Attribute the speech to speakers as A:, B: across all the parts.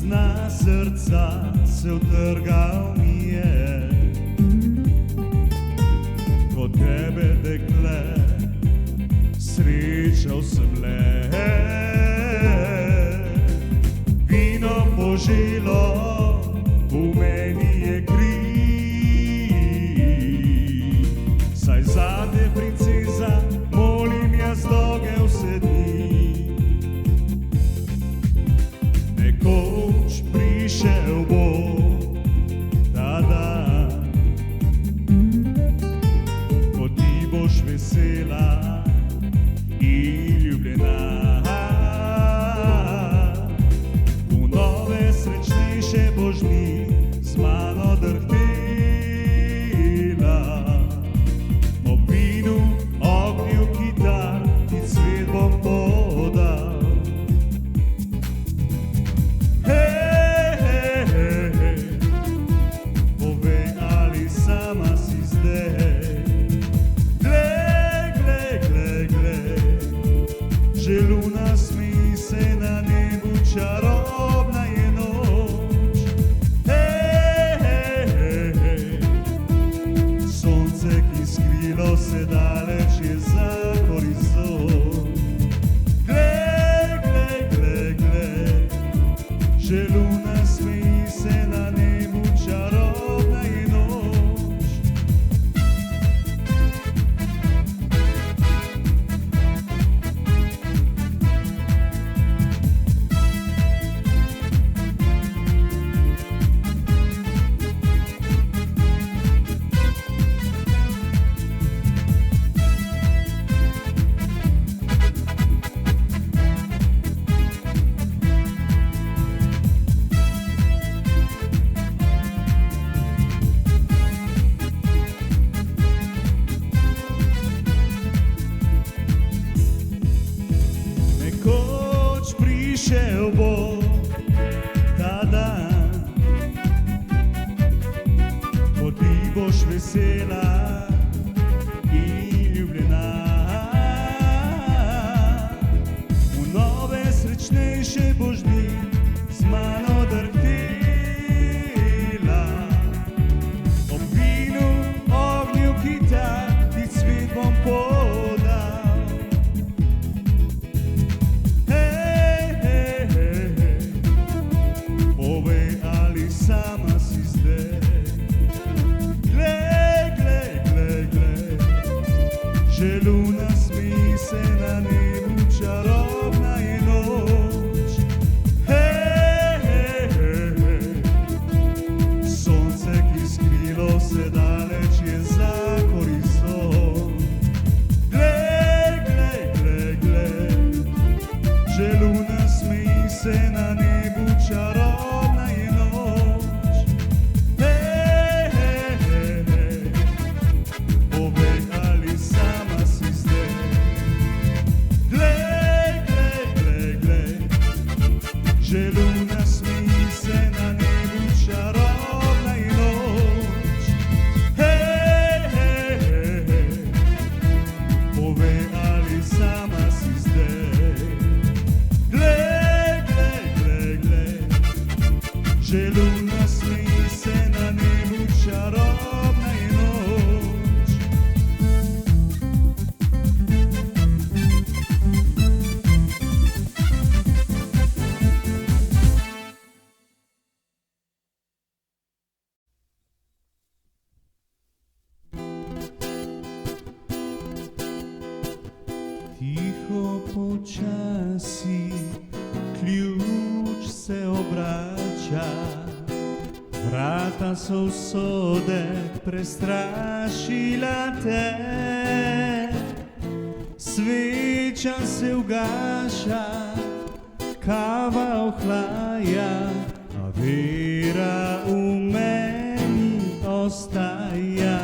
A: dna srca se utrgal mi je. Ko tebe, dekle, srečal sem le. Vino poželo v meni je kri, saj zate, princeza, molim jaz dolge vse dni. Nekoč prišel bo ta dan, ko ti boš vesela in ljubljena. V nove srečnejše boš dni z mano drhtela. Ob vinu, ognju kitar ti cvet bom podal. Hej, hej, hej, hej, povej, ali sama si zdaj. Glej, glej, glej, glej, že luna smeji se na nebu, čarobna je noč. Hej, hej, hej, hej, sonce, ki skrilo se daleč, je za horizont. Glej, glej, glej, glej, že luna smeji se na nebu, čarobna je noč. Nekoč prišel bo ta dan, ko ti boš vesela in ljubljena. V nove srečnejše boš dni z mano drhtela. Ob vinu, ognju kitar ti cvet bom podal. Hej, hej, hej, hej, povej, ali sama si zdaj. Glej, glej, glej, glej, že luna smeji se na nebu, čarobna je noč. Hej, hej, hej, hej, sonce, ki skrilo se daleč, je za horizont. Glej, glej, glej, glej, že luna smeji se na nebu, čarobna je noč. Hej, hej, hej, hej, povej, ali sama si zdaj. Glej, glej, glej, glej, že luna smeji se na nebu, čarobna je noč. Hej, hej, hej, hej, povej, ali sama si zdaj. Glej, glej, glej, glej, že luna smeji se na nebu, čarobna je noč. Tiho počasi ključ se obrača, vrata so usode prestrašila te. Sveča se ugaša, kava ohlaja, a vera v meni ostaja.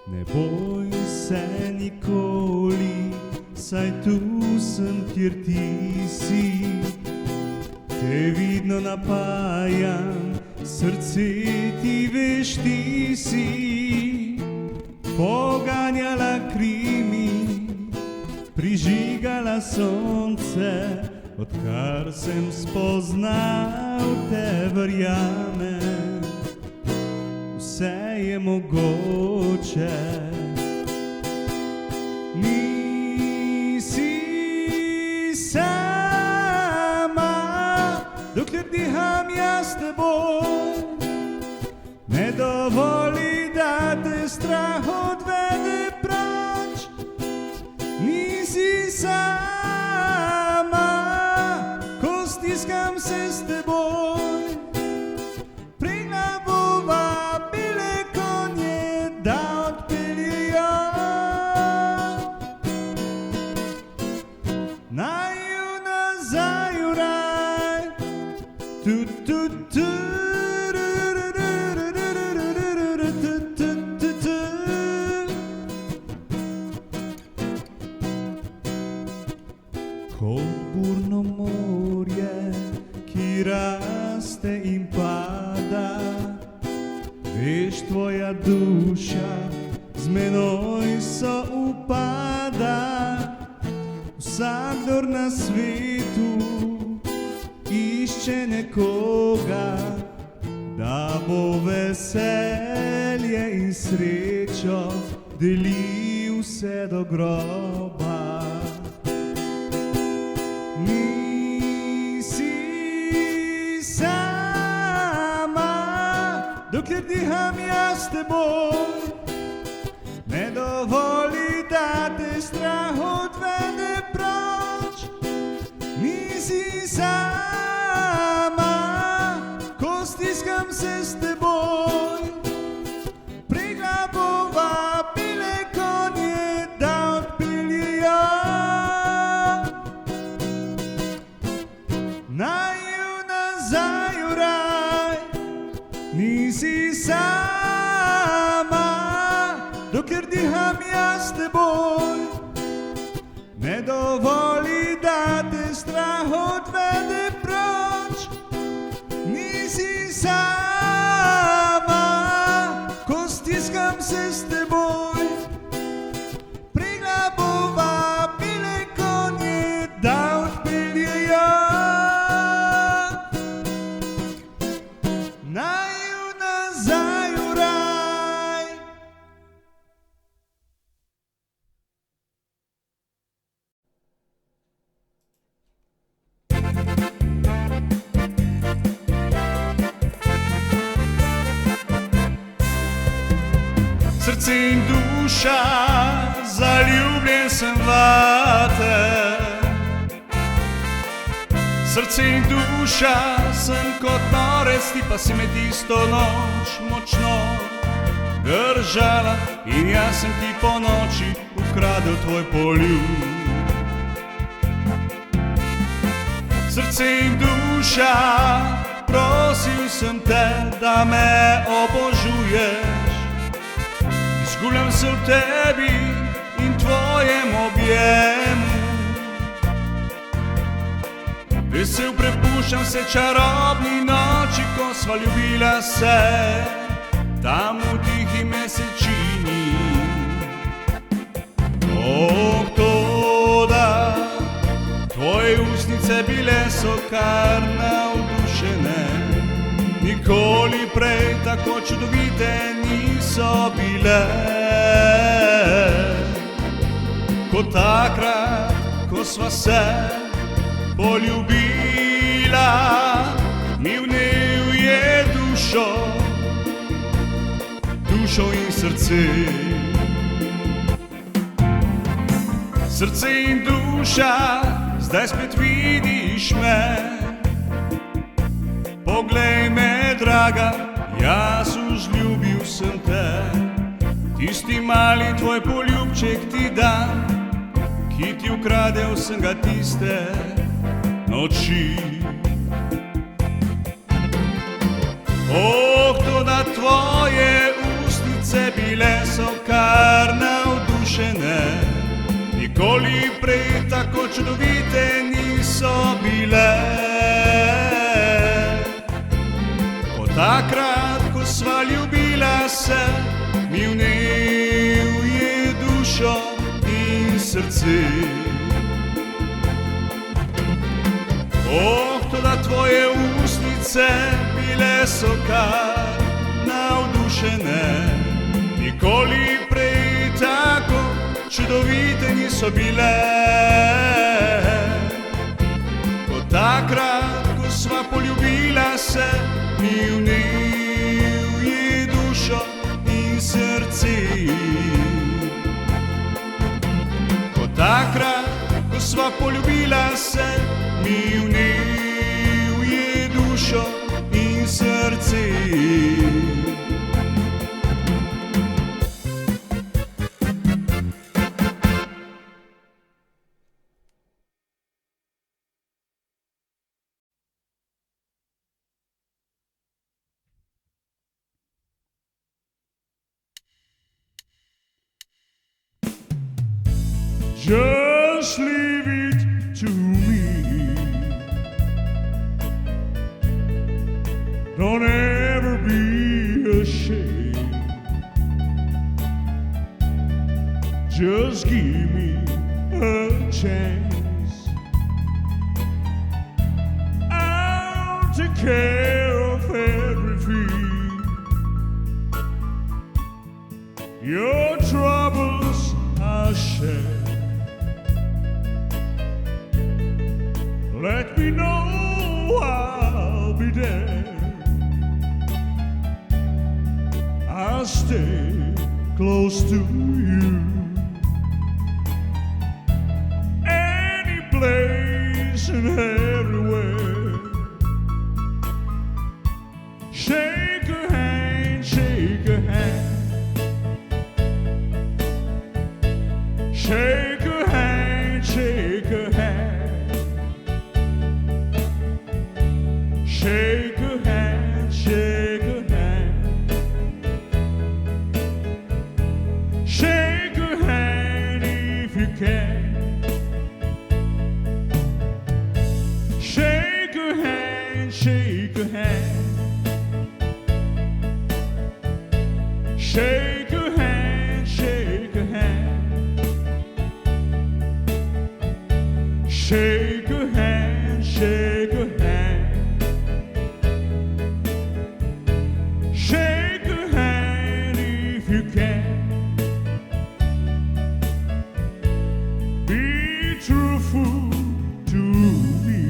A: Ne boj se nikoli, saj tu sem, kjer ti si. Te vidno napajam, srce ti veš, ti si poganjala krimi, prižigala sonce, odkar sem spoznal te, verjamem, vse je mogoče. Nisi sama, dokler diham jaz s teboj. Ne dovoli, da te strah odvede proč. Nisi sama, ko stiskam se s teboj. Prignabova bele konje, da odpeljejo naju nazaj v raj. Kot burno morje, ki raste in pada, veš, tvoja duša z menoj soupada. Vsakdor na svetu išče nekoga, da bo veselje in srečo delil vse do groba. Nisi sama, dokler diham jaz s teboj. Ne dovoli, da te strah odvede proč. Nisi sama, ko stiskam se s teboj. Prignabova bele konje, da odpeljejo naju nazaj v raj. Nisi sama, dokler diham jaz s teboj. Ne dovoli, da te strah odvede proč. Nisi sama, ko stiskam se s teboj. Prignabova bele konje, da odpeljejo naju nazaj v raj. Srce in duša, zaljubljen sem vate. Srce in duša, sem kot norec, ti pa si me tisto noč močno držala. In jaz sem ti po noči ukradel tvoj poljub. Srce in duša, prosil sem te, da me obožuješ. Izgubljam se v tebi in tvojem objemu. Vesel prepuščam se čarobni noči, ko sva ljubila se tam v tihi mesečini. Toda tvoje usnice bile so kar navdušene. Nikoli prej tako čudovite niso bile kot takrat, ko sva se poljubila. Mi vnel je dušo in srce. Srce in duša, zdaj spet vidiš me. Poglej me, draga, jaz vzljubil sem te. Tisti mali tvoj poljubček ti dam, ki ti ukradel sem ga tiste noči. Toda tvoje ustnice bile so kar navdušene. Nikoli prej tako čudovite niso bile kot takrat, ko sva ljubila se. Mi vnel je dušo in srce. Oh, toda tvoje usnice bile so kar navdušene, nikoli prej tako čudovite niso bile. Kot takrat, ko sva poljubila se, njiju je dušo in srce. Kot takrat, ko sva poljubila se, njiju je dušo in srce. Just leave it to me. Don't ever be ashamed. Just give me a chance. I'll take care of everything. Your troubles I'll share. Let me know, I'll be there. I'll stay close to you. Any place and everywhere. Shake a hand, shake a hand. Shake a hand, shake a hand. Shake a hand, shake a hand. Shake a hand if you can. Shake a hand, shake a hand. Shake a hand, shake a hand. Shake a hand, shake a hand. Shake a hand if you can. Be truthful to me.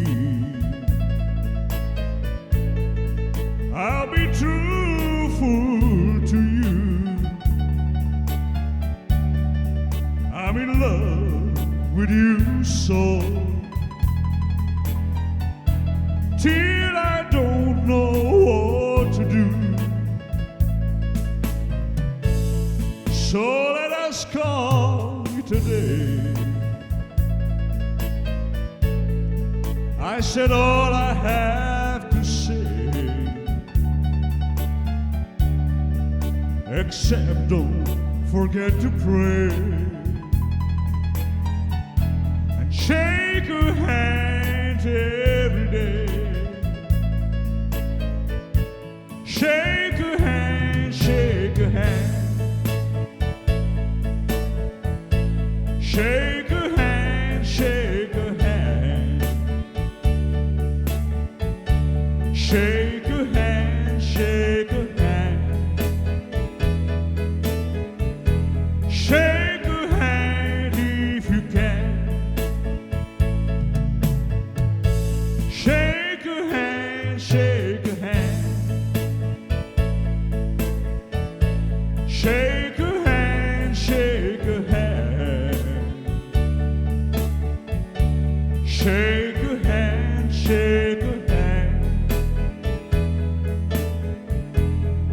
A: I'll be truthful to you. I'm in love with you so, till I don't know what to do. So let us call it a day. I said all I have to say, except don't forget to pray and shake a hand every day. Shake a hand, shake a hand. Shake a hand, shake a hand. Shake a hand, shake a hand. Shake a hand if you can. Shake a hand, shake a hand. Shake a hand, shake a hand. Shake a hand, shake a hand.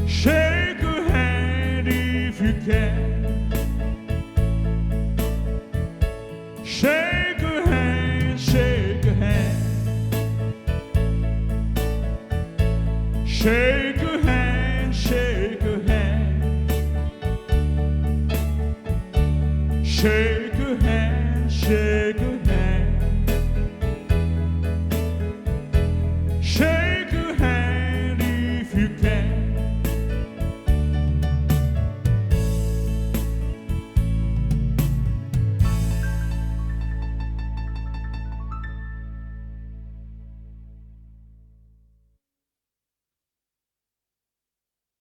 A: Shake a hand if you can. Shake a hand, shake a hand. Shake a hand, shake a hand. Shake a hand, shake.